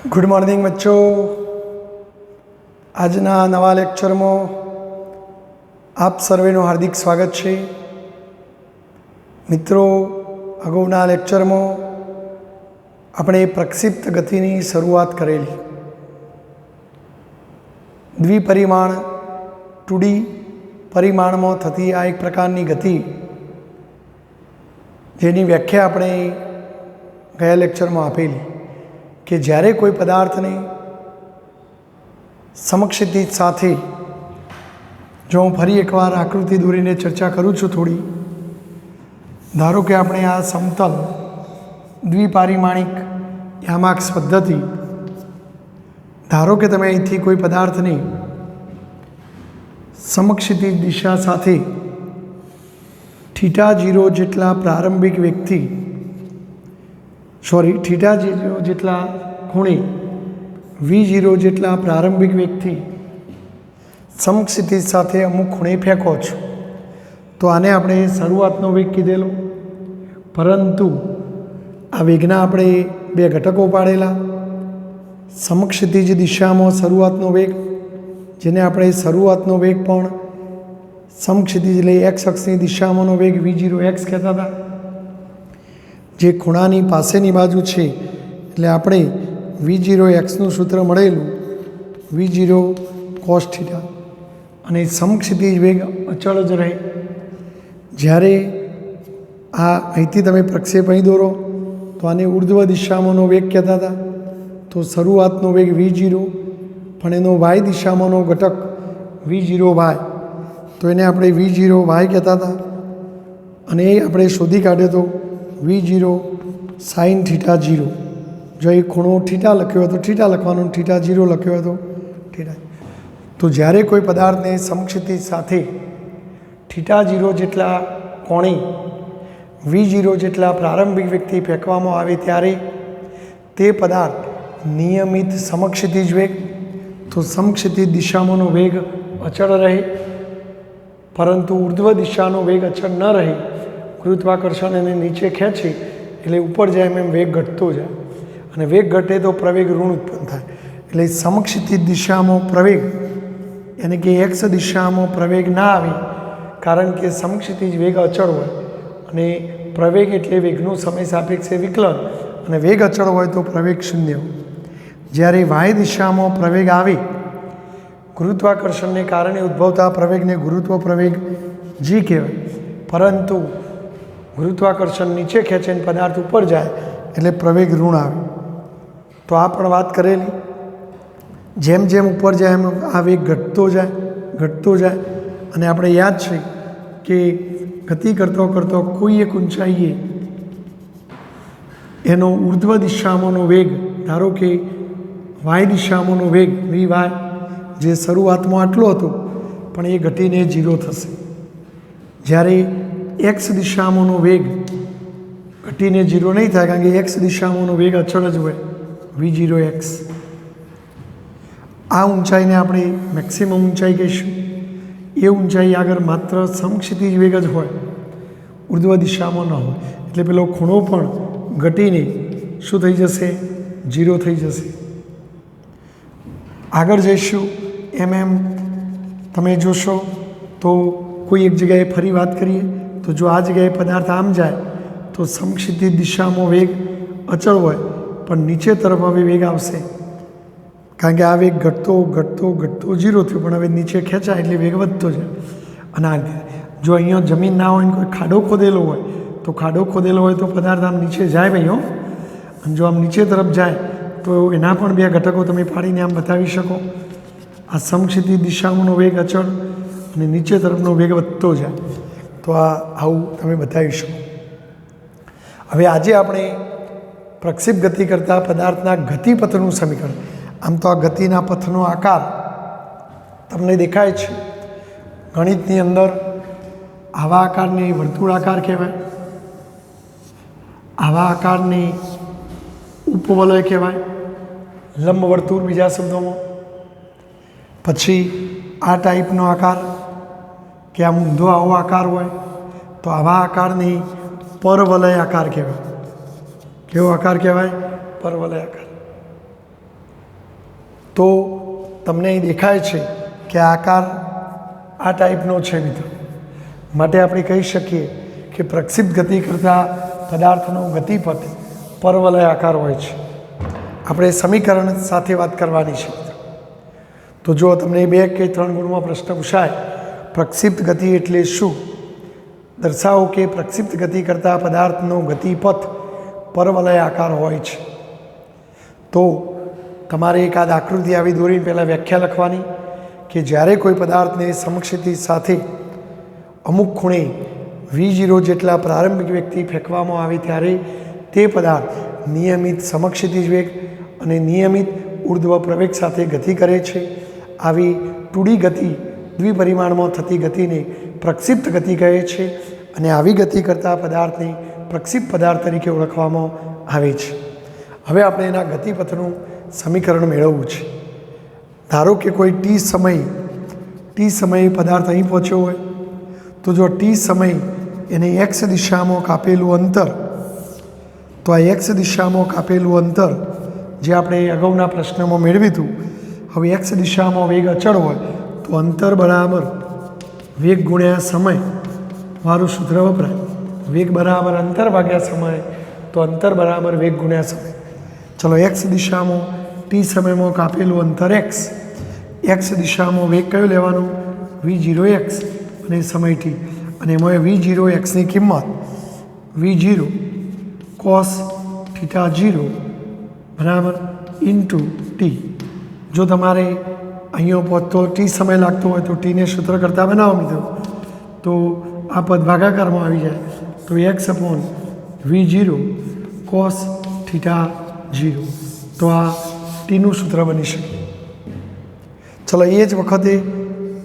Good morning बच्चों। आजना नवा lecture में आप सर्वेनु हार्दिक स्वागत है। मित्रों, अगाउना लेक्चर में अपने प्रक्षिप्त गति की शुरुआत करेली। द्विपरिमाण 2D परिमाण में थती आ एक प्रकार की गति जेनी व्याख्या अपने गया लेक्चर में आपेली कि જ્યારે कोई पदार्थ ने समक्षितिज साथे, जो हूँ फरी एक बार आकृति दોરીને चर्चा करूँ छूँ थोड़ी, धारो कि આપણે आ समतल द्विपारिमाणिक यामाक्स पद्धति, धारो कि તમે અહીંથી કોઈ પદાર્થને समक्षितिज दिशा साथे θ0 જેટલા પ્રારંભિક વ્યક્તિ θ0 જેટલા ખૂણે V0 જેટલા પ્રારંભિક વ્યક્તિ સમક્ષિતિજ સાથે અમુક ખૂણે ફેંકો છો તો આને આપણે શરૂઆતનો વેગ કીધેલો। પરંતુ આ વેગના આપણે બે ઘટકો પાડેલા, સમક્ષિતિજ દિશામાં શરૂઆતનો વેગ, જેને આપણે શરૂઆતનો વેગ પણ સમક્ષિતિજ એટલે એક્સ અક્ષની દિશામાંનો વેગ V0x કહેતા હતા, જે ખૂણાની પાસેની બાજુ છે એટલે આપણે V0xનું સૂત્ર મળેલું V0 cos θ, અને સમક્ષિતિજ વેગ અચળ જ રહે। જ્યારે આ અહીંથી તમે પ્રક્ષેપ અહીં દોરો તો આને ઉર્ધ્વ દિશામાંનો વેગ કહેતા હતા, તો શરૂઆતનો વેગ V0 પણ એનો વાય દિશામાંનો ઘટક V0y, તો એને આપણે V0y કહેતા હતા, અને એ આપણે શોધી કાઢ્યો તો V0 sin θ0। જો એ ખૂણો θ લખ્યો હોય તો θ લખવાનું, θ0 લખ્યો હોય તો θ। તો જ્યારે કોઈ પદાર્થને સમક્ષિતિજ સાથે θ0 જેટલા કોણે V0 જેટલા પ્રારંભિક વ્યક્તિ ફેંકવામાં આવે ત્યારે તે પદાર્થ નિયમિત સમક્ષિતિજ વેગ, તો સમક્ષિતિજ દિશામાંનો વેગ અચળ રહે, પરંતુ ઉર્ધ્વ દિશાનો વેગ અચળ ન રહે। ગુરુત્વાકર્ષણ એને નીચે ખેંચે એટલે ઉપર જાય એમ વેગ ઘટતો જાય, અને વેગ ઘટે તો પ્રવેગ ઋણ ઉત્પન્ન થાય। એટલે સમક્ષિતિજ દિશામાં પ્રવેગ એટલે કે એક્સ દિશામાં પ્રવેગ ના આવે, કારણ કે સમક્ષિતિજ વેગ અચળ હોય, અને પ્રવેગ એટલે વેગનું સમય સાપેક્ષે વિકલન, અને વેગ અચળ હોય તો પ્રવેગ શૂન્ય હોય। જ્યારે વાય દિશામાં પ્રવેગ આવે, ગુરુત્વાકર્ષણને કારણે ઉદ્ભવતા પ્રવેગને ગુરુત્વ પ્રવેગ જી કહેવાય, પરંતુ ગુરુત્વાકર્ષણ નીચે ખેંચીને પદાર્થ ઉપર જાય એટલે પ્રવેગ ઋણ આવે। તો આ પણ વાત કરેલી, જેમ જેમ ઉપર જાય એમ આ વેગ ઘટતો જાય, અને આપણે યાદ છે કે ગતિ કરતો કરતો કોઈ એક ઊંચાઈએ એનો ઉર્ધ્વ દિશામાંનો વેગ, ધારો કે વાય દિશામાંનો વેગ Vy જે શરૂઆતમાં આટલો હતો પણ એ ઘટીને 0 થશે। જ્યારે એક્સ દિશામાંનો વેગ ઘટીને 0 નહીં થાય, કારણ કે એક્સ દિશામાંનો વેગ અચળ જ હોય V0x। આ ઊંચાઈને આપણે મેક્સિમમ ઊંચાઈ કહીશું। એ ઊંચાઈ આગળ માત્ર સમક્ષિતિજ વેગ જ હોય, ઉર્ધ્વ દિશામાં ન હોય, એટલે પેલો ખૂણો પણ ઘટીને શું થઈ જશે? 0 થઈ જશે। આગળ જઈશું એમ તમે જોશો તો કોઈ એક જગ્યાએ ફરી વાત કરીએ તો જો આ જગ્યાએ પદાર્થ આમ જાય તો સમક્ષિતિજ દિશામાં વેગ અચળ હોય, પણ નીચે તરફ હવે વેગ આવશે, કારણ કે આ વેગ ઘટતો 0 થયો, પણ હવે નીચે ખેંચાય એટલે વેગ વધતો જાય। અને આ જો અહીંયા જમીન ના હોય ને કોઈ ખાડો ખોદેલો હોય તો ખાડો ખોદેલો હોય તો પદાર્થ આમ નીચે જાય ભાઈઓ, અને જો આમ નીચે તરફ જાય તો એના પણ બે ઘટકો તમે પાડીને આમ બતાવી શકો। આ સમક્ષિતિજ દિશામાંનો વેગ અચળ અને નીચે તરફનો વેગ વધતો જાય, તો આ આવું તમે બતાવી શકો। હવે આજે આપણે પ્રક્ષિપ્ત ગતિ કરતા પદાર્થના ગતિપથનું સમીકરણ, આમ તો આ ગતિના પથનો આકાર તમને દેખાય છે ગણિતની અંદર, આવા આકારને વર્તુળાકાર કહેવાય, આવા આકારને ઉપવલય કહેવાય, લંબ વર્તુળ બીજા શબ્દોમાં। પછી આ ટાઈપનો આકાર કે આમ ઊંધો આવો આકાર હોય તો આવા આકારને પરવલય આકાર કહેવાય। કેવો આકાર કહેવાય? પરવલય આકાર। તો તમને અહીં દેખાય છે કે આકાર આ ટાઈપનો છે મિત્રો. માટે આપણે કહી શકીએ કે પ્રક્ષિપ્ત ગતિ કરતા પદાર્થનો ગતિપથ પરવલય આકાર હોય છે. આપણે સમીકરણ સાથે વાત કરવાની છે. તો જો તમને 2 કે 3 ગુણમાં પ્રશ્ન પૂછાય પ્રક્ષિપ્ત ગતિ એટલે શું, દર્શાવો કે પ્રક્ષિપ્ત ગતિ કરતા પદાર્થનો ગતિપથ પરવલય આકાર હોય છે. તો તમારે એક આ આકૃતિ આવી દોરીને પહેલાં વ્યાખ્યા લખવાની કે જ્યારે કોઈ પદાર્થને સમક્ષિતિજ સાથે અમુક ખૂણે v0 જેટલા પ્રારંભિક વેગથી ફેંકવામાં આવે ત્યારે તે પદાર્થ નિયમિત સમક્ષિતિજ વેગ અને નિયમિત ઉર્ધ્વ પ્રવેગ સાથે ગતિ કરે છે. આવી 2D ગતિ દ્વિપરિમાણમાં થતી ગતિને પ્રક્ષિપ્ત ગતિ કહે છે અને આવી ગતિ કરતા પદાર્થને પ્રક્ષિપ્ત પદાર્થ તરીકે ઓળખવામાં આવે છે. હવે આપણે એના ગતિપથનું સમીકરણ મેળવવું છે. ધારો કે કોઈ t સમયે પદાર્થ અહીં પહોંચ્યો હોય તો જો t સમય એને x દિશામાં કાપેલું અંતર, તો આ x દિશામાં કાપેલું અંતર જે આપણે અગાઉના પ્રશ્નમાં મેળવ્યું હતું, હવે x દિશામાં વેગ અચળ હોય તો અંતર બરાબર વેગ ગુણ્યા સમય મારું સૂત્ર વપરાય. વેગ બરાબર અંતર ભાગ્યા સમય, તો અંતર બરાબર વેગ ગુણ્યા સમય. ચલો x દિશામાં t સમયમાં કાપેલું અંતર x દિશામાં વેગ કયો લેવાનો v0x અને સમય t, અને એમાં v0xની કિંમત v0 cos θ0 બરાબર ઇન્ટુ t. જો તમારે અહીંયા પહોંચતો t સમય લાગતો હોય તો tને સૂત્ર કરતાં બનાવો મિત્રો, તો આ પદ ભાગાકારમાં આવી જાય તો x/v0 cos θ0, તો આ ટીનું સૂત્ર બની શકે. ચલો એ જ વખતે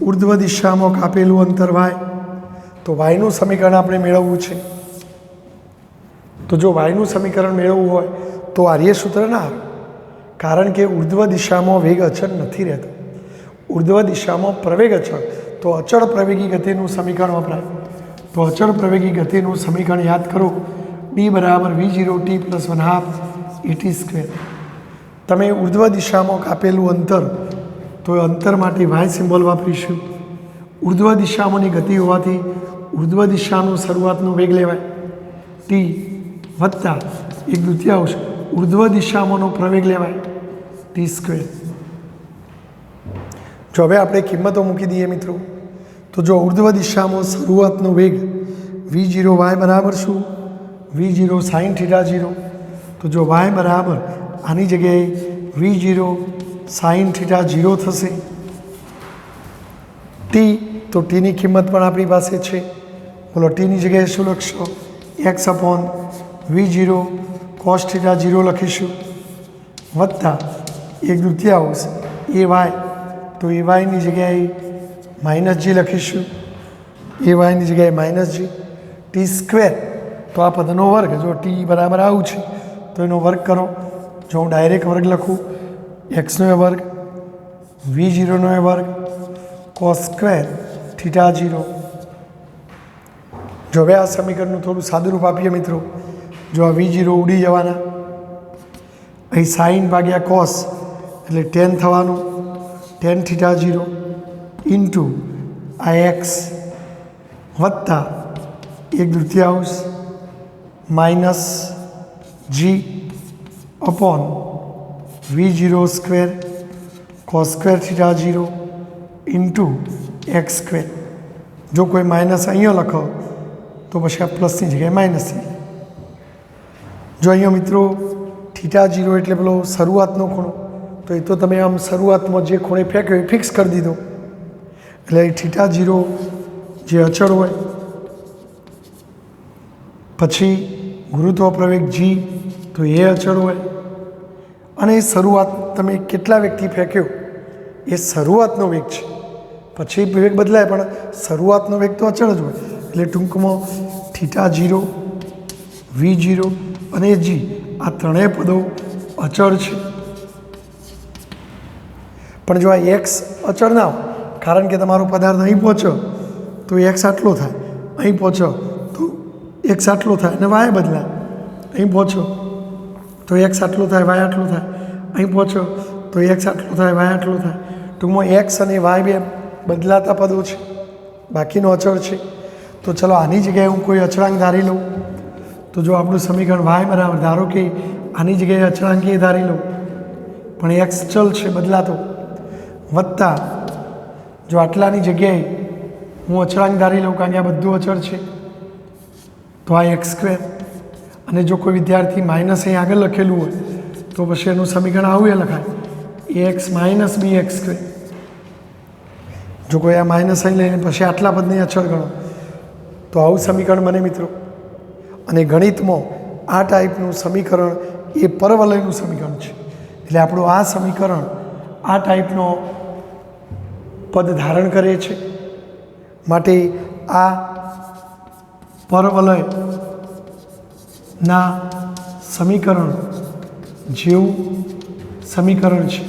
ઉર્ધ્વ દિશામાં કાપેલું અંતર y, તો yનું સમીકરણ આપણે મેળવવું છે. તો જો yનું સમીકરણ મેળવવું હોય તો આર્ય સૂત્ર ના આવે, કારણ કે ઉર્ધ્વ દિશામાં વેગ અચળ નથી રહેતો. ઉર્ધ્વ દિશામાં પ્રવેગ અચળ, તો અચળ પ્રવેગી ગતિનું સમીકરણ વપરાય. તો અચળ પ્રવેગી ગતિનું સમીકરણ યાદ કરો, d બરાબર v0t + 1/2 at². તમે ઉર્ધ્વ દિશામાં કાપેલું અંતર, તો અંતર માટે y સિમ્બોલ વાપરીશું. ઉર્ધ્વ દિશામાંની ગતિ હોવાથી ઉર્ધ્વ દિશાનો શરૂઆતનો વેગ લેવાય t વત્તા 1/2 ઉર્ધ્વ દિશામાંનો પ્રવેગ લેવાય t². જો હવે આપણે કિંમતો મૂકી દઈએ મિત્રો, તો જો ઉર્ધ્વ દિશામાં શરૂઆતનો વેગ v0y બરાબર શું v0 sin θ0, તો જો y બરાબર આની જગ્યાએ v0 sin θ0 થશે. t, તો tની કિંમત પણ આપણી પાસે છે. બોલો tની જગ્યાએ શું લખશો, x/v0 cos θ0 લખીશું વત્તા 1/2 ay, તો ayની જગ્યાએ -g લખીશું, ayની જગ્યાએ -g t², તો આ પદનો વર્ગ, જો t બરાબર આવું છે તો એનો વર્ગ કરો. જો હું ડાયરેક્ટ વર્ગ લખું, x² v0 વર્ગ cos² θ0. જો હવે આ સમીકરણનું થોડું સાદું રૂપ આપીએ મિત્રો, જો આ v0 ઉડી જવાના, અહીં સાઇન ભાગ્યા કોસ એટલે tan થવાનું, tan θ0 ઇન્ટુ આ x વત્તા 1/2 -g/v0² cos² θ0 ઇન્ટુ x². જો કોઈ માઇનસ અહીંયા લખો તો પછી આ પ્લસની જગ્યાએ માઇનસ થઈ. જો અહીંયા મિત્રો θ0 એટલે પેલો શરૂઆતનો ખૂણો, તો એ તો તમે આમ શરૂઆતમાં જે ખૂણે ફેંક્યો એ ફિક્સ કરી દીધો, એટલે θ0 જે અચળ હોય, પછી ગુરુત્વ પ્રવેગ g, તો એ અચળ હોય, અને શરૂઆત તમે કેટલા વેગથી ફેંક્યો એ શરૂઆતનો વેગ છે. પછી વેગ બદલાય પણ શરૂઆતનો વેગ તો અચળ જ હોય. એટલે ટૂંકમાં θ0 v0 અને g આ ત્રણેય પદો અચળ છે. પણ જો આ x અચળ ના હોય, કારણ કે તમારો પદાર્થ અહીં પહોંચ્યો તો x આટલો થાય, અહીં પહોંચ્યો તો x આટલો થાય, અને y બદલાય. અહીં પહોંચ્યો તો x આટલો થાય, y આટલો થાય, અહીં પહોંચ્યો તો એક્સ આટલું થાય, વાય આટલું થાય. ટૂંકમાં એક્સ અને વાય બે બદલાતા પદો છે, બાકીનો અચળ છે. તો ચલો આની જગ્યાએ હું કોઈ અચળાંક ધારી લઉં. તો જો આપણું સમીકરણ વાય બરાબર, ધારો કે આની જગ્યાએ અચળાંક એ ધારી લઉં, પણ એક્સ ચલ છે બદલાતો, વત્તા જો આટલાની જગ્યાએ હું અચળાંક ધારી લઉં, કારણ કે આ બધું અચળ છે, તો આ એક્સ સ્ક્વેર. અને જો કોઈ વિદ્યાર્થી માઇનસ અહીં આગળ લખેલું હોય તો પછી એનું સમીકરણ આવું લખાય, એક્સ માઇનસ બી એક્સ સ્ક્વેર. જો કોઈ આ માઇનસ અહીં લઈને પછી આટલા પદની અચળ ગણો તો આવું સમીકરણ બને મિત્રો. અને ગણિતમાં આ ટાઈપનું સમીકરણ એ પરવલયનું સમીકરણ છે. એટલે આપણું આ સમીકરણ આ ટાઈપનો પદ ધારણ કરે છે, માટે આ પરવલયના સમીકરણ જેવું સમીકરણ છે.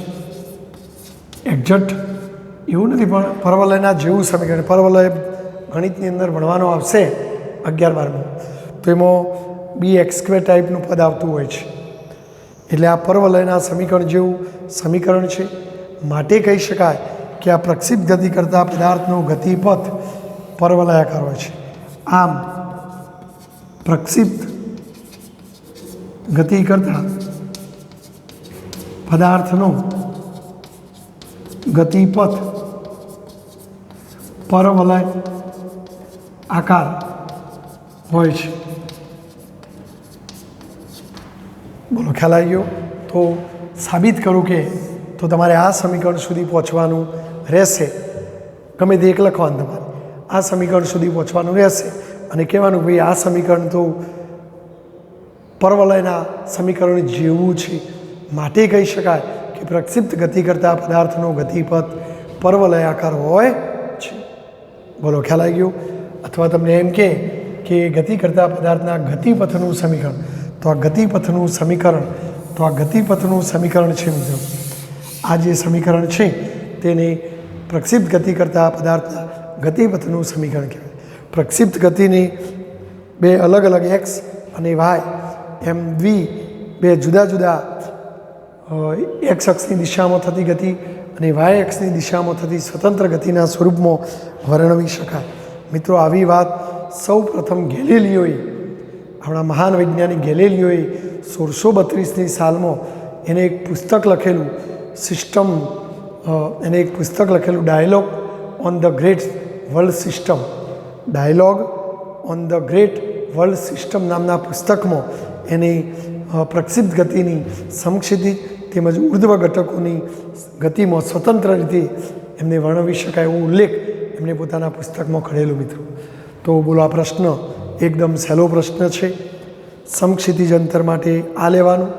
એક્ઝેક્ટ એવું નથી, પણ પરવલયના જેવું સમીકરણ. પરવલય ગણિતની અંદર ભણવાનો આવશે 11-12માં, તો એમાં બી એક્સ સ્ક્વેર ટાઈપનું પદ આવતું હોય છે. એટલે આ પરવલયના સમીકરણ જેવું સમીકરણ છે, માટે કહી શકાય કે આ પ્રક્ષિપ્ત ગતિ કરતા પદાર્થનો ગતિપથ પરવલયાકાર હોય છે. આમ પ્રક્ષિપ્ત ગતિ કરતા પદાર્થનો ગતિપથ પરવલય આકાર હોય છે. બોલો, ખ્યાલ આવી ગયો? તો સાબિત કરું કે તો તમારે આ સમીકરણ સુધી પહોંચવાનું રહેશે. ગમે તે એક લખવાનું તમારે આ સમીકરણ સુધી પહોંચવાનું રહેશે અને કહેવાનું ભાઈ આ સમીકરણ તો પરવલયના સમીકરણ જેવું છે, માટે કહી શકાય કે પ્રક્ષિપ્ત ગતિ કરતા પદાર્થનો ગતિપથ પરવલયાકાર હોય છે. બોલો, ખ્યાલ આવી ગયો? અથવા તમને એમ કે ગતિ કરતા પદાર્થના ગતિપથનું સમીકરણ, તો આ ગતિપથનું સમીકરણ, તો આ ગતિપથનું સમીકરણ છે મિત્રો. આ જે સમીકરણ છે તેને પ્રક્ષિપ્ત ગતિ કરતા પદાર્થના ગતિપથનું સમીકરણ કહેવાય. પ્રક્ષિપ્ત ગતિની બે અલગ અલગ એક્સ અને વાય એમ બે જુદા જુદા એક્સ અક્ષની દિશામાં થતી ગતિ અને વાય અક્ષની દિશામાં થતી સ્વતંત્ર ગતિના સ્વરૂપમાં વર્ણવી શકાય. મિત્રો, આવી વાત સૌ પ્રથમ ગેલિલિયોએ, આપણા મહાન વૈજ્ઞાનિક ગેલિલિયોએ 1632ની સાલમાં એને એક પુસ્તક લખેલું સિસ્ટમ, એને એક પુસ્તક લખેલું dialogue on the great world system. Dialogue on the great world system નામના પુસ્તકમાં એની પ્રક્ષિપ્ત ગતિની સમક્ષિતિ તેમજ ઉર્ધ્વ ઘટકોની ગતિમાં સ્વતંત્ર રીતે એમને વર્ણવી શકાય એવો ઉલ્લેખ એમણે પોતાના પુસ્તકમાં કરેલો મિત્રો. તો બોલો, આ પ્રશ્ન એકદમ સહેલો પ્રશ્ન છે. સમક્ષિતિજ અંતર માટે આ લેવાનું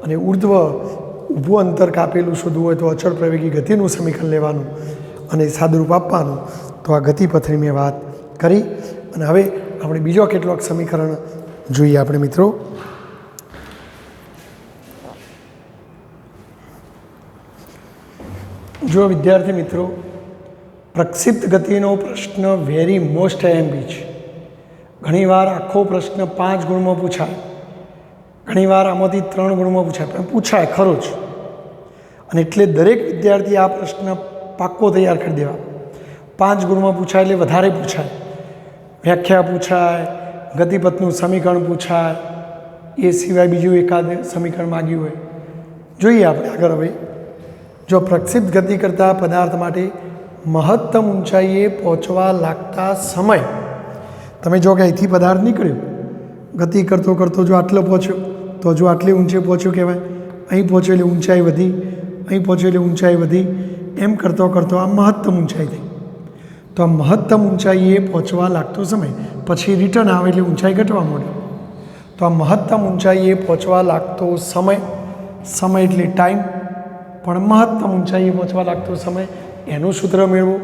અને ઊભું અંતર કાપેલું શોધવું હોય તો અચળ પ્રવેગી ગતિનું સમીકરણ લેવાનું અને સાદુરૂપ આપવાનું. તો આ ગતિપથની મેં વાત કરી. અને હવે આપણે બીજો કેટલોક સમીકરણ જોઈએ આપણે મિત્રો. જો વિદ્યાર્થી મિત્રો, પ્રક્ષિપ્ત ગતિનો પ્રશ્ન વેરી મોસ્ટ આઈએમપી છે. ઘણીવાર આખો પ્રશ્ન 5 ગુણમાં પૂછાય, ઘણીવાર આમાંથી 3 ગુણમાં પૂછાય, પણ પૂછાય ખરો જ. અને એટલે દરેક વિદ્યાર્થી આ પ્રશ્ન પાક્કો તૈયાર કરી દેવા. 5 ગુણમાં પૂછાય એટલે વધારે પૂછાય. વ્યાખ્યા પૂછાય, ગતિપથનું સમીકરણ પૂછાય, એ સિવાય બીજું એકાદ સમીકરણ માગ્યું હોય. જોઈએ આપણે આગળ. હવે જો પ્રક્ષિપ્ત ગતિ કરતા પદાર્થ માટે મહત્તમ ઊંચાઈએ પહોંચવા લાગતા સમય, તમે જો કે અહીંથી પદાર્થ નીકળ્યો, ગતિ કરતો કરતો જો આટલો પહોંચ્યો તો જો આટલી ઊંચે પહોંચ્યો કહેવાય. અહીં પહોંચ્યો એટલે ઊંચાઈ વધી, અહીં પહોંચ્યો એટલે ઊંચાઈ વધી, એમ કરતો કરતો આ મહત્તમ ઊંચાઈ થઈ. તો આ મહત્તમ ઊંચાઈએ પહોંચવા લાગતો સમય, પછી રિટર્ન આવે એટલે ઊંચાઈ ઘટવા માંડે. તો આ મહત્તમ ઊંચાઈએ પહોંચવા લાગતો સમય, સમય એટલે ટાઈમ, પણ મહત્તમ ઊંચાઈએ પહોંચવા લાગતો સમય એનું સૂત્ર મેળવો.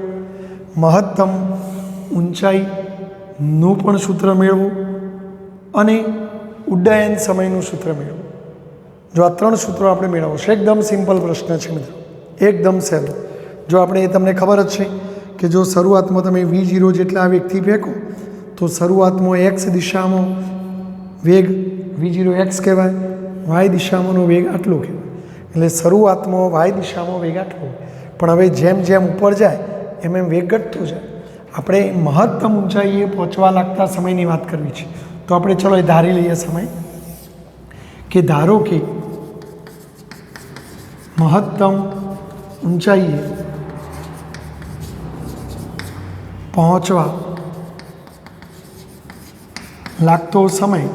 મહત્તમ ઊંચાઈનું પણ સૂત્ર મેળવો અને ઉડ્ડયન સમયનું સૂત્ર મેળવો. જો આ 3 સૂત્રો આપણે મેળવશે, એકદમ સિમ્પલ પ્રશ્ન છે મિત્રો, એકદમ સહેલો. જો આપણે એ તમને ખબર જ છે કે જો શરૂઆતમાં તમે V0 જેટલા વેગથી ફેંકો તો શરૂઆતમાં એક્સ દિશામાં વેગ V0 એક્સ કહેવાય, વાય દિશામાંનો વેગ આટલો કહેવાય. એટલે શરૂઆતમાં વાય દિશામાં વેગ આટલો હોય, પણ હવે જેમ જેમ ઉપર જાય એમ એમ વેગ ઘટતો જાય. આપણે મહત્તમ ઊંચાઈએ પહોંચવા લાગતા સમયની વાત કરવી છે. તો આપણે ચલો એ ધારી લઈએ સમય, કે ધારો કે મહત્તમ ઊંચાઈએ પહોંચવા લાગતો સમય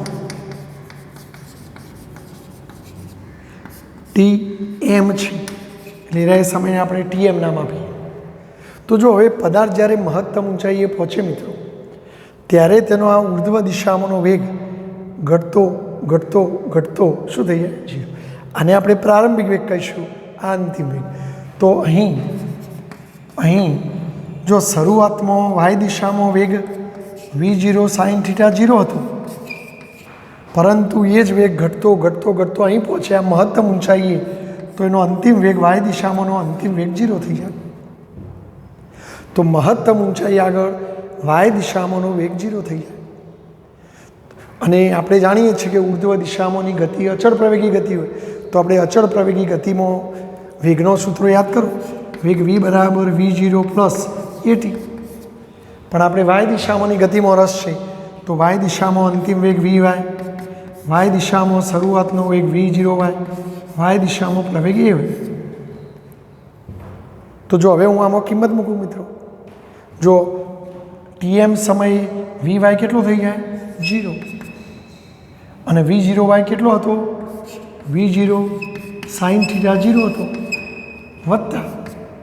TM છે, એટલે એ સમયને આપણે TM નામ આપીએ. તો જો હવે પદાર્થ જ્યારે મહત્તમ ઊંચાઈએ પહોંચે મિત્રો, ત્યારે તેનો આ ઉર્ધ્વ દિશામાંનો વેગ ઘટતો ઘટતો ઘટતો શું થઈ જાય? 0. આને આપણે પ્રારંભિક વેગ કહીશું, આ અંતિમ વેગ. તો અહીં જો શરૂઆતમાં વાય દિશામાં વેગ v0 sin θ 0 હતો, પરંતુ એ જ વેગ ઘટતો ઘટતો ઘટતો અહીં પહોંચ્યા મહત્તમ ઊંચાઈએ, તો એનો અંતિમ વેગ વાય દિશામાંનો અંતિમ વેગ 0 થઈ જાય. તો મહત્તમ ઊંચાઈ આગળ વાય દિશામાંનો વેગ 0 થઈ જાય. અને આપણે જાણીએ છીએ કે ઉર્ધ્વ દિશામાંની ગતિ અચળ પ્રવેગી ગતિ હોય, તો આપણે અચળ પ્રવેગી ગતિમાં વેગનો સૂત્રો યાદ કરો, વેગ v બરાબર v0 પ્લસ at. પણ આપણે વાય દિશામાંની ગતિમાં રસ છે, તો વાય દિશામાં અંતિમ વેગ vy, વાય દિશામાં શરૂઆતનો વેગ v0y, વાય દિશામાં પ્રવેગ a હોય. તો જો હવે હું આમાં કિંમત મૂકું મિત્રો, જો TM સમયે vy કેટલો થઈ જાય? 0. અને v0y કેટલો હતો? v0 sin θ 0 હતો, વત્તા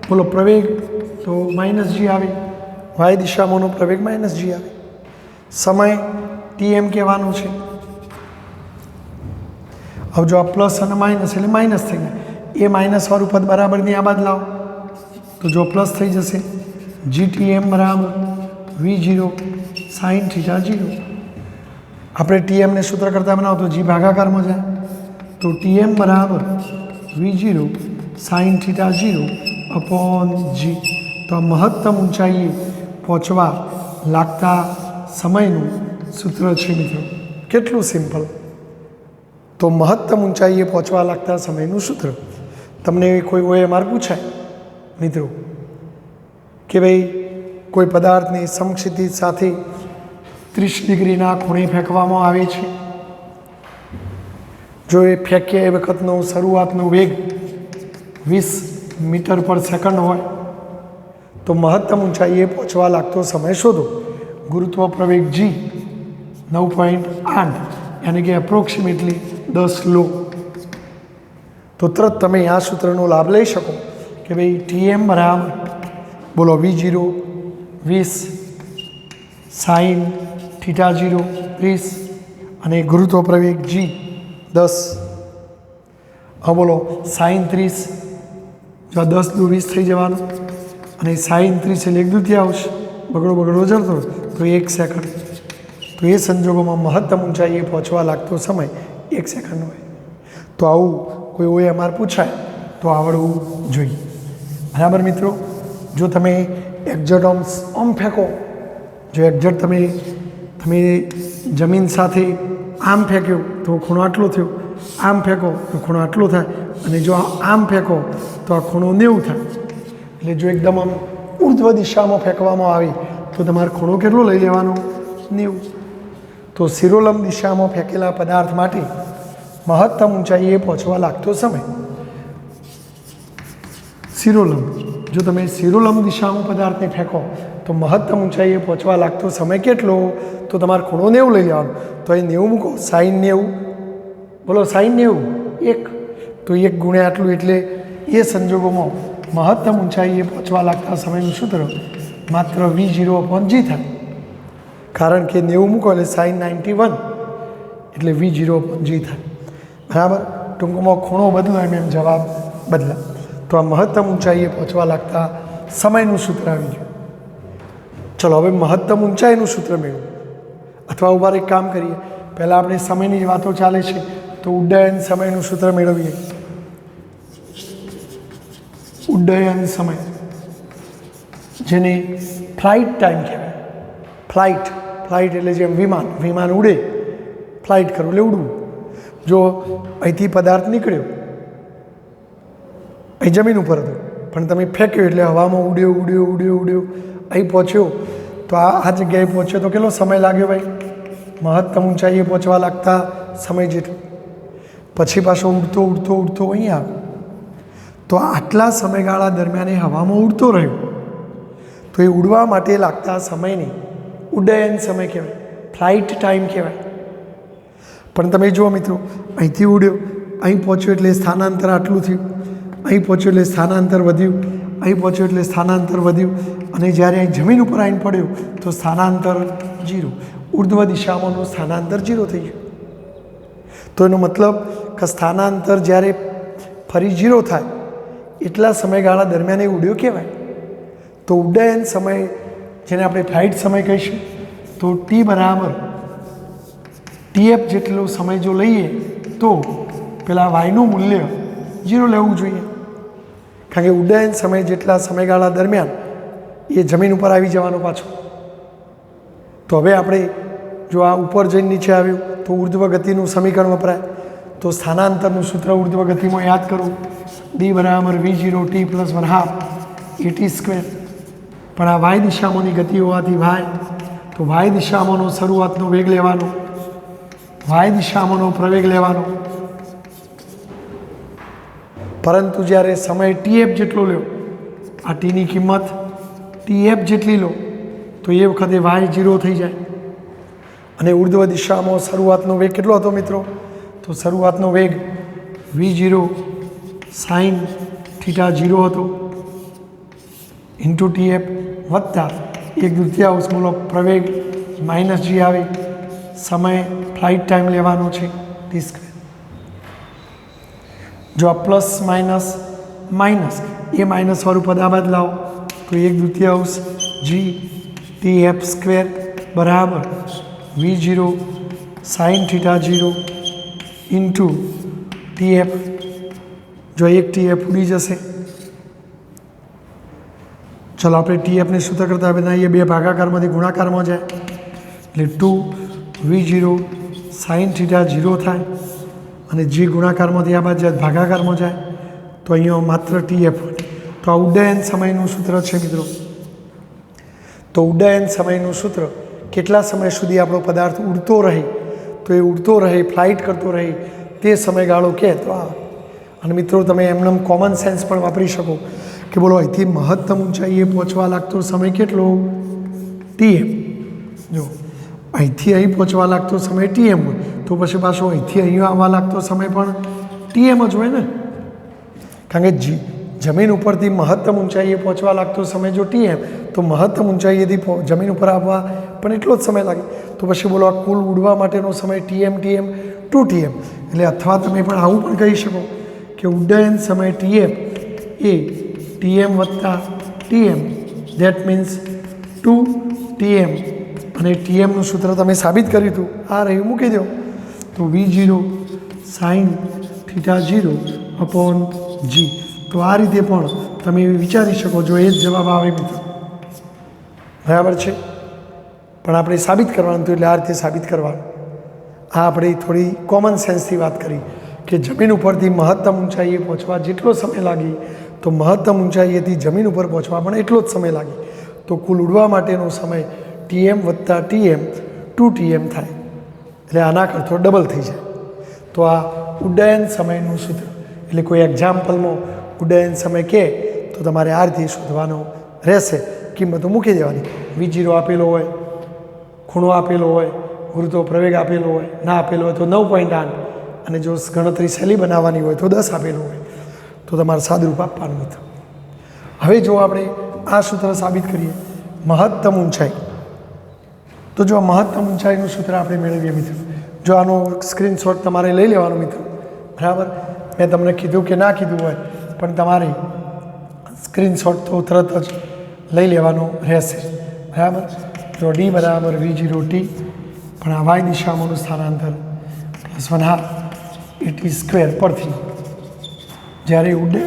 બોલો પ્રવેગ તો -g આવે, વાય દિશામાંનો પ્રવેગ -g આવે. સમય TM કહેવાનો છે. હવે જો આ પ્લસ અને માઇનસ એટલે માઇનસ થઈ જાય, એ માઇનસવાળું પદ બરાબરની આ બાદ લાવો, તો જો પ્લસ થઈ જશે, GTM બરાબર v0 sin θ 0. આપણે TMને સૂત્ર કરતાં બનાવો તો g ભાગાકારમાં જાય, તો TM બરાબર v0 sin θ 0 અપોન g. તો આ મહત્તમ ઊંચાઈએ પહોંચવા લાગતા સમયનું સૂત્ર છે મિત્રો. કેટલું સિમ્પલ. તો મહત્તમ ઊંચાઈએ પહોંચવા લાગતા સમયનું સૂત્ર. તમને કોઈ OMR પૂછાય મિત્રો કે ભાઈ કોઈ પદાર્થને સમક્ષિતિજ સાથે 30 ડિગ્રીના ખૂણે ફેંકવામાં આવે છે, જો એ ફેંક્યા એ વખતનો શરૂઆતનો વેગ 20 મીટર પર સેકન્ડ હોય, તો મહત્તમ ઊંચાઈએ પહોંચવા લાગતો સમય શોધો. ગુરુત્વ પ્રવેગ g 9.8, યાની કે એપ્રોક્સિમેટલી 10 લો. તો તરત તમે આ સૂત્રનો લાભ લઈ શકો કે ભાઈ TM બરાબર બોલો v0 20 sin θ 0 30 અને ગુરુત્વ પ્રવેગ g 10. હવે બોલો sin 30, જો 10 દુ 20 થઈ જવાનું, અને sin 30 એટલે 1/2, બગડો જતો તો 1 સેકન્ડ. તો એ સંજોગોમાં મહત્તમ ઊંચાઈએ પહોંચવા લાગતો સમય 1 સેકન્ડ હોય. તો આવું કોઈ OMR પૂછાય તો આવડવું જોઈએ. બરાબર મિત્રો. જો તમે એક્ઝેટ આમ ફેંકો, જો એક્ઝેટ તમે જમીન સાથે આમ ફેંક્યો તો ખૂણો આટલો થયો, આમ ફેંકો તો ખૂણો આટલો થાય, અને જો આમ ફેંકો તો આ ખૂણો 90 થાય. એટલે જો એકદમ આમ ઉર્ધ્વ દિશામાં ફેંકવામાં આવે તો તમારે ખૂણો કેટલો લઈ લેવાનો? 90. તો શિરોલંબ દિશામાં ફેંકેલા પદાર્થ માટે મહત્તમ ઊંચાઈએ પહોંચવા લાગતો સમય શિરોલંબ, જો તમે શિરોલંબ દિશામાં પદાર્થને ફેંકો તો મહત્તમ ઊંચાઈએ પહોંચવા લાગતો સમય કેટલો? તો તમારે ખૂણો 90 લઈ લેવાનો. તો એ 90 મૂકો, sin 90, બોલો sin 90 1, તો 1 ગુણ્યા આટલું, એટલે એ સંજોગોમાં મહત્તમ ઊંચાઈએ પહોંચવા લાગતા સમયનું સૂત્ર માત્ર v0/g થાય, કારણ કે 90 મૂકો એટલે sin 91, એટલે v0/g થાય. બરાબર. ટૂંકમાં ખૂણો બદલાય એમ જવાબ બદલાય. તો આ મહત્તમ ઊંચાઈએ પહોંચવા લાગતા સમયનું સૂત્ર આવી ગયું. ચલો હવે મહત્તમ ઊંચાઈનું સૂત્ર મેળવું, અથવા ઉપર એક કામ કરીએ, પહેલાં આપણે સમયની જ વાતો ચાલે છે તો ઉડ્ડયન સમયનું સૂત્ર મેળવીએ. ઉડ્ડયન સમય, જેને ફ્લાઇટ ટાઈમ કહેવાય. ફ્લાઇટ એટલે જેમ વિમાન ઉડે, ફ્લાઇટ કરવું એટલે ઉડવું. જો અહીંથી પદાર્થ નીકળ્યો અહીં જમીન ઉપર હતો પણ તમે ફેંક્યો એટલે હવામાં ઉડ્યો ઉડ્યો ઉડ્યો ઉડ્યો અહીં પહોંચ્યો તો આ જગ્યાએ પહોંચ્યો તો કેટલો સમય લાગ્યો ભાઈ? મહત્તમ ઊંચાઈએ પહોંચવા લાગતા સમય જેટલો. પછી પાછો ઉડતો ઉડતો ઉડતો અહીં આવ્યો તો આટલા સમયગાળા દરમિયાન એ હવામાં ઉડતો રહ્યો તો એ ઉડવા માટે લાગતા સમયને ઉડ્ડયન સમય કહેવાય, ફ્લાઇટ ટાઈમ કહેવાય. પણ તમે જુઓ મિત્રો, અહીંથી ઉડ્યો, અહીં પહોંચ્યો એટલે સ્થાનાંતર આટલું થયું, અહીં પહોંચ્યો એટલે સ્થાનાંતર વધ્યું, અહીં પહોંચ્યો એટલે સ્થાનાંતર વધ્યું, અને જ્યારે અહીં જમીન ઉપર આવીને પડ્યો તો સ્થાનાંતર 0. ઉર્ધ્વ દિશામાંનું સ્થાનાંતર 0 થઈ ગયું. તો એનો મતલબ કે સ્થાનાંતર જ્યારે ફરી 0 થાય એટલા સમયગાળા દરમિયાન એ ઉડ્યો કહેવાય. તો ઉડ્ડયન સમય, જેને આપણે ફ્લાઇટ સમય કહીશું, તો ટી બરાબર ટીએફ જેટલો સમય જો લઈએ તો પેલા વાયનું મૂલ્ય 0 લેવું જોઈએ, કારણ કે ઉડ્ડયન સમય જેટલા સમયગાળા દરમિયાન એ જમીન ઉપર આવી જવાનો પાછો. તો હવે આપણે જો આ ઉપર જઈને નીચે આવ્યું તો ઉર્ધ્વ ગતિનું સમીકરણ વપરાય. તો સ્થાનાંતરનું સૂત્ર ઉર્ધ્વ ગતિમાં યાદ કરું, ડી બરાબર v0 t + 1/2 at². પણ આ વાય દિશામાંની ગતિ હોવાથી વાય, તો વાય દિશામાંનો શરૂઆતનો વેગ લેવાનો, વાય દિશામાંનો પ્રવેગ લેવાનો. પરંતુ જ્યારે સમય ટીએફ જેટલો લ્યો, આ ટીની કિંમત ટીએફ જેટલી લો તો એ વખતે વાય 0 થઈ જાય. અને ઉર્ધ્વ દિશામાં શરૂઆતનો વેગ કેટલો હતો મિત્રો? તો શરૂઆતનો વેગ v0 sin θ0 હતો ઇન્ટુ ટીએફ વત્તા 1/2 મૂલો પ્રવેગ -g આવે, સમય ફ્લાઇટ ટાઈમ લેવાનો છે t². જો આ પ્લસ માઇનસ માઇનસ એ માઇનસવાળું પદ આ બાદ લાવો તો 1/2 g tf² બરાબર v0 sin θ0 ઇન્ટુ ટીએફ. જો એક ટીએફ ઉડી જશે, ચલો આપણે ટીએફને સૂત્ર કરતા બનાવીએ, 2 ભાગાકારમાંથી ગુણાકારમાં જાય એટલે 2v0 sin θ0 થાય, અને જે ગુણાકારમાંથી આ બાદ જાય ભાગાકારમાં જાય તો અહીંયા માત્ર ટીએફ. તો આ ઉડ્ડયન સમયનું સૂત્ર છે મિત્રો. તો ઉડ્ડયન સમયનું સૂત્ર કેટલા સમય સુધી આપણો પદાર્થ ઉડતો રહે, તો એ ઉડતો રહે, ફ્લાઇટ કરતો રહે તે સમયગાળો કહે તો આ. અને મિત્રો તમે એમને કોમન સેન્સ પણ વાપરી શકો કે બોલો અહીંથી મહત્તમ ઊંચાઈએ પહોંચવા લાગતો સમય કેટલો? ટીએમ. જો અહીંથી અહીં પહોંચવા લાગતો સમય ટીએમ હોય તો પછી પાછો અહીંથી અહીં આવવા લાગતો સમય પણ ટીએમ જ હોય ને, કારણ કે જમીન ઉપરથી મહત્તમ ઊંચાઈએ પહોંચવા લાગતો સમય જો ટીએમ, તો મહત્તમ ઊંચાઈએથી જમીન ઉપર આવવા પણ એટલો જ સમય લાગે. તો પછી બોલો આ કુલ ઉડવા માટેનો સમય ટીએમ 2 એટલે અથવા તમે પણ આવું પણ કહી શકો કે ઉડ્ડયન સમય ટીએફ એ ટીએમ વત્તા ટીએમ, દેટ મીન્સ 2 અને ટીએમનું સૂત્ર તમે સાબિત કર્યું હતું, આ રહ્યું મૂકી દો તો v0 sin θ0 અપોન g. તો આ રીતે પણ તમે વિચારી શકો જો એ જ જવાબ આવે મિત્રો, બરાબર છે. પણ આપણે સાબિત કરવાનું હતું એટલે આ રીતે સાબિત કરવાનું. આ આપણે થોડી કોમન સેન્સથી વાત કરી કે જમીન ઉપરથી મહત્તમ ઊંચાઈએ પહોંચવા જેટલો સમય લાગે તો મહત્તમ ઊંચાઈએથી જમીન ઉપર પહોંચવા પણ એટલો જ સમય લાગે. તો કુલ ઉડવા માટેનો સમય ટીએમ વત્તા ટીએમ 2 થાય, એટલે આના કરતો ડબલ થઈ જાય. તો આ ઉડ્ડયન સમયનું સૂત્ર. એટલે કોઈ એક્ઝામ્પલમાં ઉડ્ડયન સમય કહે તો તમારે આ રીતે શોધવાનો રહેશે. કિંમતો મૂકી દેવાની, v0 આપેલો હોય, ખૂણો આપેલો હોય, ગુરુત્વ પ્રવેગ આપેલો હોય, ના આપેલો હોય તો 9.8, અને જો ગણતરી સહેલી બનાવવાની હોય તો 10 આપેલું હોય તો તમારે સાદુરૂપ આપવાનું મિત્રો. હવે જો આપણે આ સૂત્ર સાબિત કરીએ મહત્તમ ઊંચાઈ, તો જો આ મહત્તમ ઊંચાઈનું સૂત્ર આપણે મેળવીએ મિત્રો, જો આનો સ્ક્રીનશોટ તમારે લઈ લેવાનો મિત્રો, બરાબર. મેં તમને કીધું કે ના કીધું હોય પણ તમારે સ્ક્રીનશોટ તો તરત જ લઈ લેવાનો રહેશે, બરાબર. જો ડી બરાબર v0 t, પણ આ વાય દિશામાંનું સ્થાનાંતર +1/2 at² પરથી જ્યારે ઉડે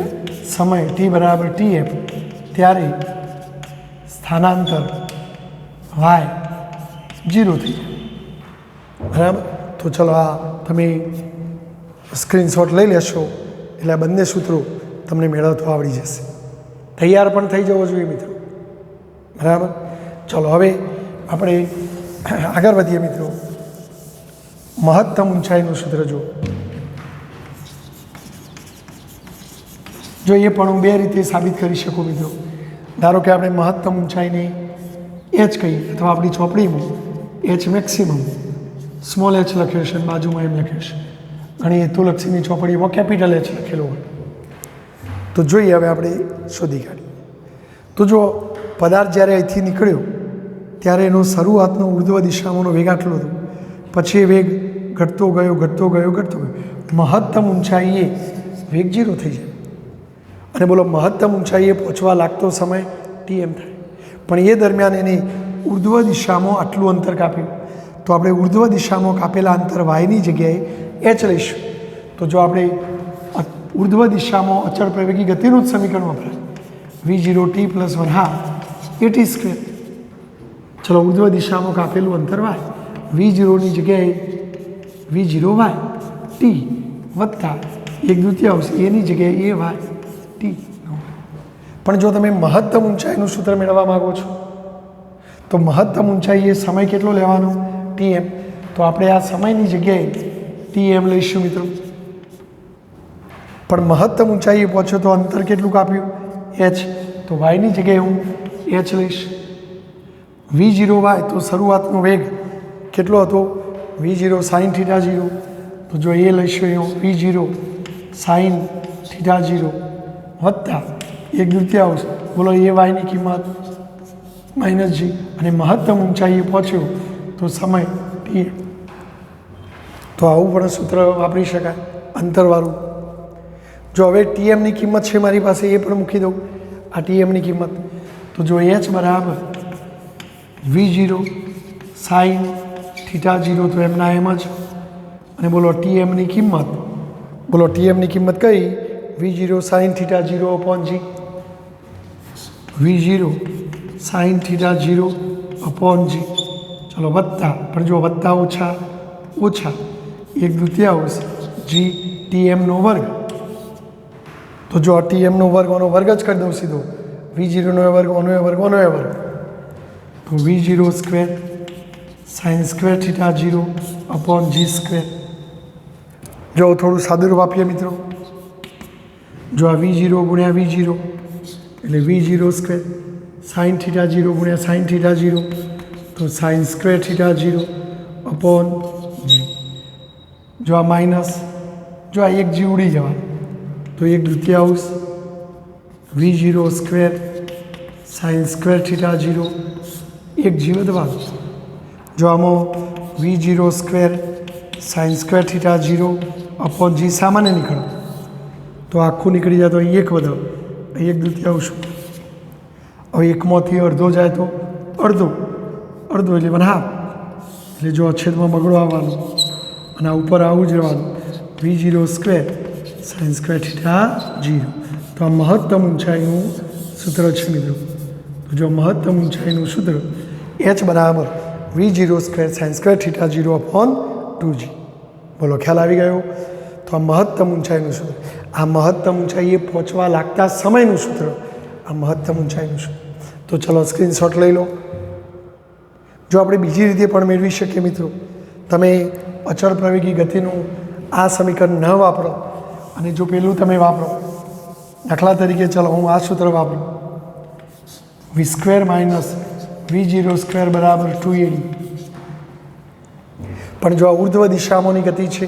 સમય ટી બરાબર ટીએફ ત્યારે સ્થાનાંતર વાય 0 થઈ જાય, બરાબર. તો ચલો આ તમે સ્ક્રીનશોટ લઈ લેશો એટલે આ બંને સૂત્રો તમને મેળવતો આવડી જશે. તૈયાર પણ થઈ જવો જોઈએ મિત્રો. બરાબર. ચલો હવે આપણે આગળ વધીએ મિત્રો. મહત્તમ ઊંચાઈનું સૂત્ર જો એ પણ હું બે રીતે સાબિત કરી શકું મિત્રો. ધારો કે આપણે મહત્તમ ઊંચાઈને એચ કહીએ અથવા આપણી ચોપડીમાં એચ મેક્સિમમ સ્મોલ એચ લખ્યો છે અને બાજુમાં એમ લખ્યું છે. ઘણી હેતુલક્ષીની ચોપડીમાં કેપિટલ એચ લખેલો હોય. તો જોઈએ હવે આપણે શોધી કાઢીએ. તો જો પદાર્થ જ્યારે અહીંથી નીકળ્યો ત્યારે એનો શરૂઆતનો ઉર્ધ્વ દિશામાંનો વેગ આટલો હતો. પછી એ વેગ ઘટતો ગયો ઘટતો ગયો ઘટતો ગયો. મહત્તમ ઊંચાઈએ વેગ 0 થઈ જાય. અને બોલો મહત્તમ ઊંચાઈએ પહોંચવા લાગતો સમય TM થાય. પણ એ દરમિયાન એની ઉર્ધ્વ દિશામાં આટલું અંતર કાપ્યું. તો આપણે ઉર્ધ્વ દિશામાં કાપેલા અંતર વાયની જગ્યાએ એચ લઈશું. તો જો આપણે ઉર્ધ્વ દિશામાં અચળ પ્રવેગી ગતિનું જ સમીકરણ વપરાય v0t + 1/2 at². ચલો ઉર્ધ્વ દિશામાં કાપેલું અંતર વાય v0ની જગ્યાએ v0y t વત્તા 1/2 એની જગ્યાએ a y t. પણ જો તમે મહત્તમ ઊંચાઈનું સૂત્ર મેળવવા માગો છો તો મહત્તમ ઊંચાઈએ સમય કેટલો લેવાનો TM. તો આપણે આ સમયની જગ્યાએ TM લઈશું મિત્રો. પણ મહત્તમ ઊંચાઈએ પહોંચ્યો તો અંતર કેટલું કાપ્યું h. તો વાયની જગ્યાએ હું h લઈશ. v0y તો શરૂઆતનો વેગ કેટલો હતો v0 sin θ0. તો જો એ લઈશું અહીં v0 sin θ0 વત્તા 1/2 બોલો એ વાયની કિંમત -g. અને મહત્તમ ઊંચાઈએ પહોંચ્યો તો સમય TM. તો આવું પણ સૂત્ર વાપરી શકાય અંતરવાળું. જો હવે TMની કિંમત છે મારી પાસે એ પણ મૂકી દઉં. આ TMની કિંમત તો જો h બરાબર v0 sin θ0 તો એમના એમ જ. અને બોલો TMની કિંમત કઈ v0 sin θ0/g. v0 sin θ0/g. ચલો વત્તા પણ જો વત્તા ઓછા 1/2 g TMનો વર્ગ. તો જો TMનો વર્ગ આનો વર્ગ જ કરી દઉં સીધો. v0નો વર્ગ આનો વર્ગ. તો v0² sin² θ0/g². જો થોડું સાદુરૂપ આપીએ મિત્રો. જો આ v0 ગુણ્યા v0 એટલે v0² sin θ0 ગુણ્યા sin θ0 તો sin² θ0/g. જો આ માઇનસ જો આ 1g ઉડી જવાનું તો 1/2 v0² sin² θ0 1g વધવાનું. જો આમાં v0² sin² θ0/g સામાન્ય નીકળે તો આખું નીકળી જાય તો અહીં 1 વધારો અહીં 1/2. હવે એકમાંથી અડધો જાય તો અડધો એટલે 1/2. એટલે જો અછેદમાં બગડો આવવાનો અને આ ઉપર આવું જ રહેવાનું v0² sin² θ0. તો આ મહત્તમ ઊંચાઈનું સૂત્ર છે મિત્રો. તો જો મહત્તમ ઊંચાઈનું સૂત્ર h બરાબર v0² sin² θ0/2g. બોલો ખ્યાલ આવી ગયો. તો આ મહત્તમ ઊંચાઈનું સૂત્ર. આ મહત્તમ ઊંચાઈએ પહોંચવા લાગતા સમયનું સૂત્ર. આ મહત્તમ ઊંચાઈનું સૂત્ર. તો ચલો સ્ક્રીનશોટ લઈ લો. જો આપણે બીજી રીતે પણ મેળવી શકીએ મિત્રો. તમે અચળ પ્રવેગી ગતિનું આ સમીકરણ ન વાપરો અને જો પેલું તમે વાપરો દાખલા તરીકે ચલો હું આ સૂત્ર વાપરું v² - v0² બરાબર 2ad. પણ જો આ ઉર્ધ્વ દિશામાંની ગતિ છે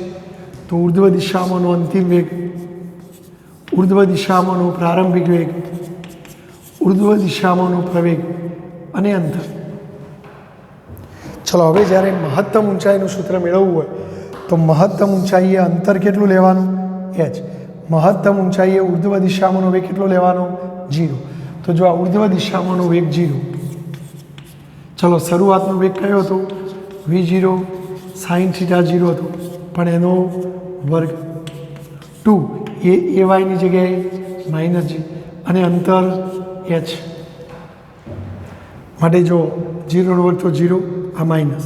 તો ઉર્ધ્વ દિશામાંનો અંતિમ વેગ, ઉર્ધ્વ દિશામાંનો પ્રારંભિક વેગ, ઉર્ધ્વ દિશામાંનો પ્રવેગ અને અંતર. ચલો હવે જ્યારે મહત્તમ ઊંચાઈનું સૂત્ર મેળવવું હોય તો મહત્તમ ઊંચાઈએ અંતર કેટલું લેવાનું h. મહત્તમ ઊંચાઈએ ઉર્ધ્વ દિશામાંનો વેગ કેટલો લેવાનો 0. તો જો આ ઉર્ધ્વ દિશામાંનો વેગ 0. ચલો શરૂઆતનો વેગ કયો હતો v0 sin θ0 હતો પણ એનો વર્ગ 2 એ ayની જગ્યાએ -g અને અંતર h માટે જો 0નો વર્ગ તો 0 આ માઇનસ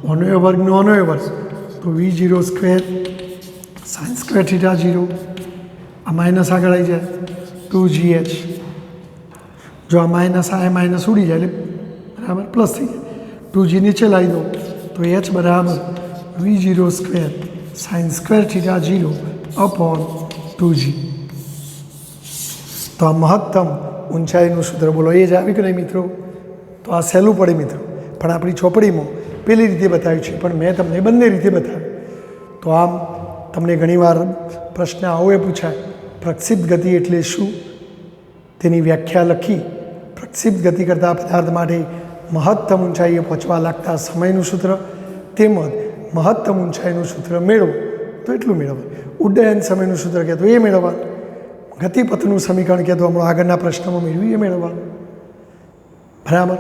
ઓનો વર્ગનો ઓનો વર્ગ તો v0² sin² θ0 આ માઇનસ આગળ આવી જાય 2gh. જો આ માઇનસ ઉડી જાય એટલે બરાબર પ્લસ થઈ જાય. 2g નીચે લાવી દો તો h બરાબર v0 square sine square theta 0 upon 2g. તો આ મહત્તમ ઊંચાઈનું સૂત્ર બોલો. એ જ આવી કે નહીં મિત્રો? તો આ સહેલું પડે મિત્રો, પણ આપણી ચોપડીમાં પેલી રીતે બતાવ્યું છે, પણ મેં તમને બંને રીતે બતાવ્યું. તો આમ તમને ઘણીવાર પ્રશ્ન આવો એ પૂછાય, પ્રક્ષિપ્ત ગતિ એટલે શું? તેની વ્યાખ્યા લખી. પ્રક્ષિપ્ત ગતિ કરતા પદાર્થ માટે મહત્તમ ઊંચાઈએ પહોંચવા લાગતા સમયનું સૂત્ર તેમજ મહત્તમ ઊંચાઈનું સૂત્ર મેળવો તો એટલું મેળવવાનું. ઉડ્ડયન સમયનું સૂત્ર કહેતો એ મેળવવાનું. ગતિપથનું સમીકરણ કહેતો હમણાં આગળના પ્રશ્નમાં મેળવ્યું એ મેળવવાનું. બરાબર.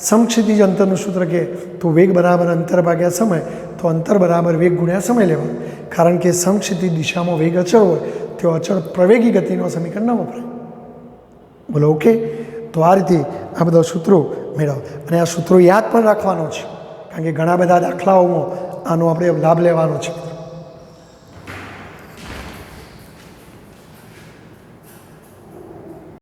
સમક્ષિતિજ અંતરનું સૂત્ર કહે તો વેગ બરાબર અંતર ભાગ્યા સમય, તો અંતર બરાબર વેગ ગુણ્યા સમય લેવાનું. કારણ કે સમક્ષિતિજ દિશામાં વેગ અચળ હોય તો અચળ પ્રવેગી ગતિનો સમીકરણ ન વપરાય. બોલો ઓકે? તો આ રીતે આ બધા સૂત્રો મેળવો અને આ સૂત્રો યાદ પણ રાખવાનો છે, કારણ કે ઘણા બધા દાખલાઓમાં આનો આપણે લાભ લેવાનો છે.